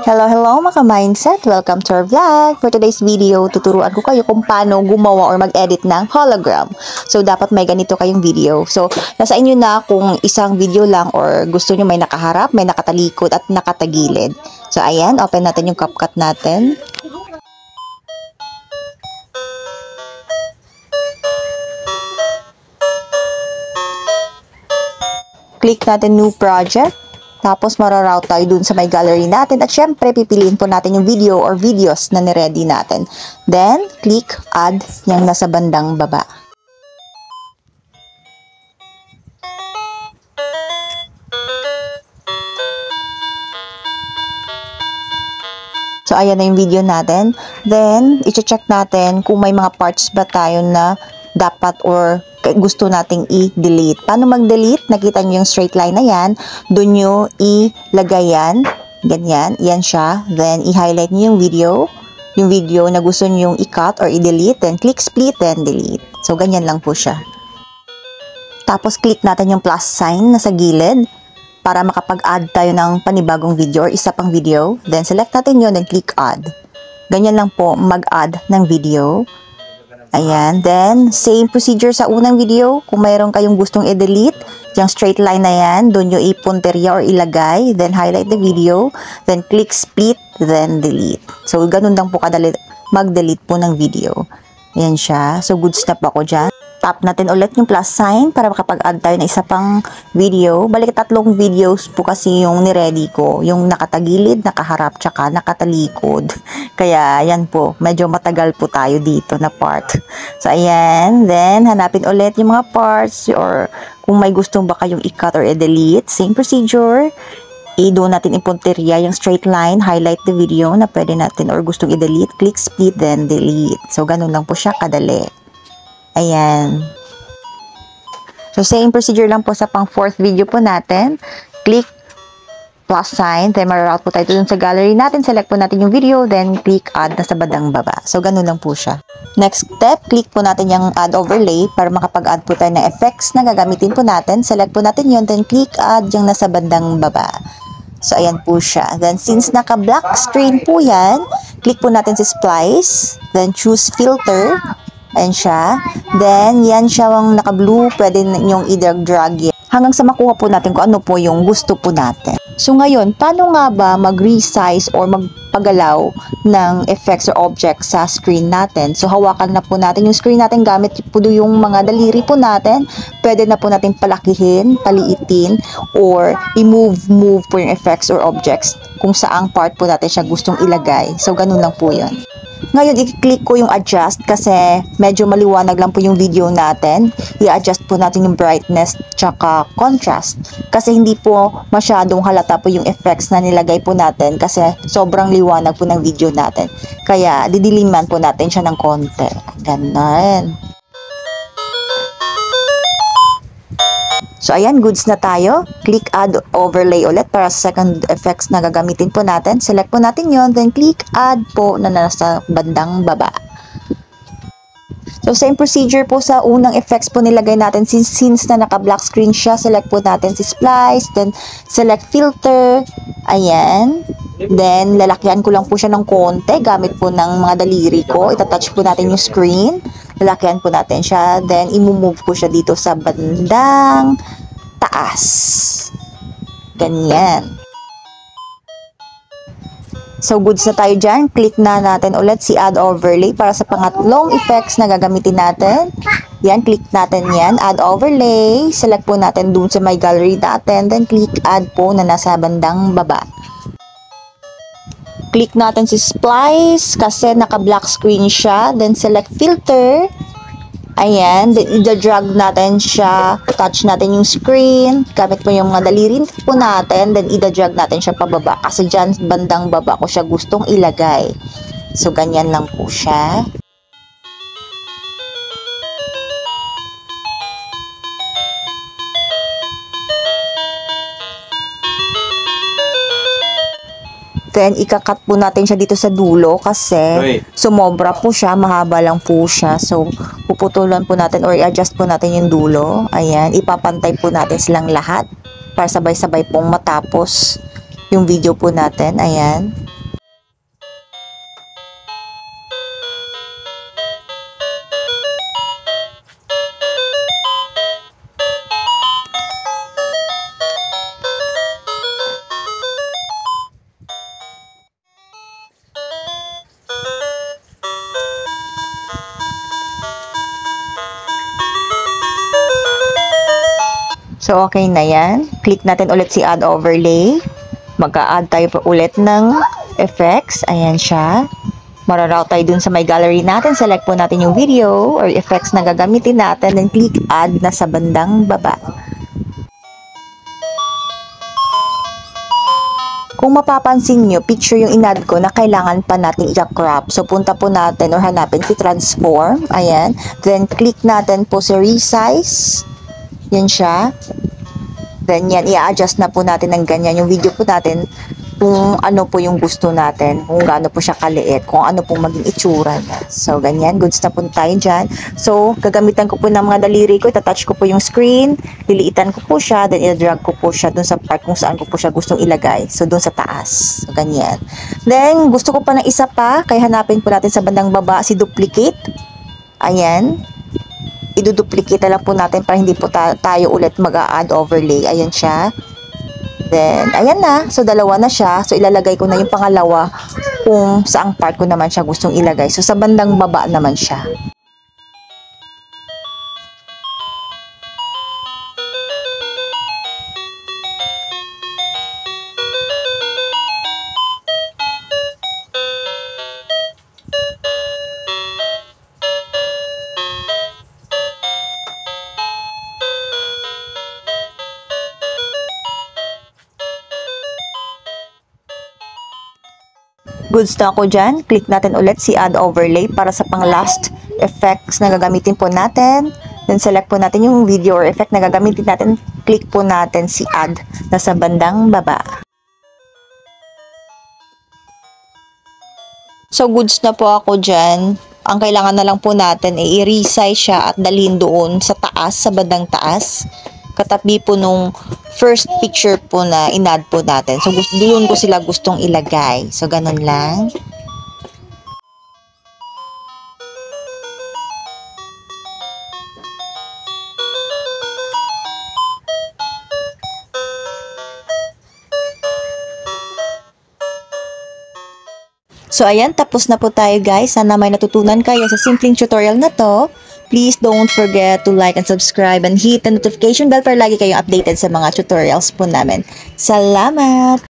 Hello mga mindset! Welcome to our vlog! For today's video, tuturuan ko kayo kung paano gumawa or mag-edit ng hologram. So, dapat may ganito kayong video. So, nasa inyo na kung isang video lang or gusto nyo may nakaharap, may nakatalikod at nakatagilid. So, ayan, open natin yung CapCut natin. Click natin New Project. Tapos, mararoute tayo dun sa may gallery natin. At syempre, pipiliin po natin yung video or videos na niready natin. Then, click Add yung nasa bandang baba. So, ayan na yung video natin. Then, i-check natin kung may mga parts ba tayo na dapat or gusto nating i-delete. Paano mag-delete? Nakita nyo yung straight line na yan. Doon nyo ilagay yan. Ganyan. Yan siya. Then, i-highlight nyo yung video na gusto nyo yung i-cut or i-delete. Then, click split, then delete. So, ganyan lang po siya. Tapos, click natin yung plus sign na sa gilid para makapag-add tayo ng panibagong video or isa pang video. Then, select natin yun, then click add. Ganyan lang po mag-add ng video. Ayan. Then, same procedure sa unang video. Kung mayroon kayong gustong i-delete, yung straight line na yan, doon nyo ipunteriya or ilagay. Then, highlight the video. Then, click split, then delete. So, ganun lang po kadali mag-delete po ng video. Ayan siya. So, good step ako dyan. Tap natin ulit yung plus sign para makapag-add tayo ng isa pang video. Balik 3 videos po kasi yung niready ko. Yung nakatagilid, nakaharap, tsaka nakatalikod. Kaya, yan po. Medyo matagal po tayo dito na part. So, ayan. Then, hanapin ulit yung mga parts or kung may gustong ba kayong i-cut or i-delete. Same procedure. Doon natin ipunteriya yung straight line. Highlight the video na pwede natin or gustong i-delete. Click split, then delete. So, ganun lang po siya kadali. Ayan. So, same procedure lang po sa pang 4th video po natin. Click plus sign. Then, mararoute po tayo dun sa gallery natin. Select po natin yung video. Then, click add na sa bandang baba. So, ganun lang po siya. Next step, click po natin yung add overlay para makapag-add po tayo ng effects na gagamitin po natin. Select po natin yun. Then, click add yung nasa bandang baba. So, ayan po siya. Then, since naka-black screen po yan, click po natin si splice. Then, choose filter. Ayan siya. Then, yan siya ang naka-blue. Pwede nyong i-drag yan hanggang sa makuha po natin kung ano po yung gusto po natin. So, ngayon, paano nga ba mag-resize or magpagalaw ng effects or objects sa screen natin? So, hawakan na po natin yung screen natin gamit po yung mga daliri po natin. Pwede na po natin palakihin, paliitin, or i-move po yung effects or objects kung saang part po natin siya gustong ilagay. So, ganun lang po yun. Ngayon, i-click ko yung adjust kasi medyo maliwanag lang po yung video natin. I-adjust po natin yung brightness tsaka contrast. Kasi hindi po masyadong halata po yung effects na nilagay po natin kasi sobrang liwanag po ng video natin. Kaya, didiliman po natin siya ng konti. Ganun. So, ayan, goods na tayo. Click add overlay ulit para sa second effects na gagamitin po natin. Select po natin yon, then click add po na nasa bandang baba. So, same procedure po sa unang effects po nilagay natin. Since na naka-black screen siya, select po natin si splice, then select filter. Ayan. Then, lalakyan ko lang po siya ng konti gamit po ng mga daliri ko. Itatouch po natin yung screen. Lalakyan po natin siya. Then, i-move ko siya dito sa bandang taas. Ganyan. So, goods na tayo dyan. Click na natin ulit si add overlay para sa pangatlong effects na gagamitin natin. Yan, click natin yan. Add overlay. Select po natin dun sa my gallery natin. Then, click add po na nasa bandang baba. Click natin si splice kasi naka-black screen siya. Then, select filter. Ayan. Then, i-drag natin siya. Touch natin yung screen. Gamit mo yung mga daliri po natin. Then, i-drag natin siya pababa. Kasi dyan, bandang baba ko siya gustong ilagay. So, ganyan lang po siya. Then, ikakat po natin siya dito sa dulo kasi sumobra po siya, mahaba lang po siya. So, puputulan po natin or i-adjust po natin yung dulo. Ayan, ipapantay po natin silang lahat. para sabay-sabay pong matapos yung video po natin. Ayan. So, okay na yan. Click natin ulit si Add Overlay. Mag-a-add tayo pa ulit ng effects. Ayan siya. Mararoute tayo dun sa my gallery natin. Select po natin yung video or effects na gagamitin natin. Then, click Add na sa bandang baba. Kung mapapansin nyo, picture yung in-add ko na kailangan pa natin i-crop. So, punta po natin or hanapin si Transform. Ayan. Then, click natin po si Resize. Yan siya. Then yan, i-adjust na po natin ng ganyan yung video po natin kung ano po yung gusto natin, kung gaano po siya kaliit, kung ano po maging itsura niya. So, ganyan. Goods na po tayo dyan. So, gagamitan ko po ng mga daliri ko. Itatouch ko po yung screen. Liliitan ko po siya. Then, i-drag ko po siya dun sa part kung saan ko po siya gustong ilagay. So, dun sa taas. So, ganyan. Then, gusto ko pa ng isa pa. Kaya hanapin po natin sa bandang baba si Duplicate. Ayan. Iduduplicate na lang po natin para hindi po tayo ulit mag-a-add overlay. Ayan siya. Then, ayan na. So, dalawa na siya. So, ilalagay ko na yung pangalawa kung saang part ko naman siya gustong ilagay. So, sa bandang baba naman siya. Goods na ako dyan. Click natin ulit si Add Overlay para sa pang last effects na gagamitin po natin. Then select po natin yung video or effect na gagamitin natin. Click po natin si Add na sa bandang baba. So goods na po ako dyan. Ang kailangan na lang po natin ay i-resize siya at dalhin doon sa taas, sa bandang taas. Katabi po nung first picture po na in-add po natin. So, doon ko sila gustong ilagay. So, ganun lang. So, ayan, tapos na po tayo guys. Sana may natutunan kayo sa simpleng tutorial na to. Please don't forget to like and subscribe and hit the notification bell para lagi kayong updated sa mga tutorials po namin. Salamat!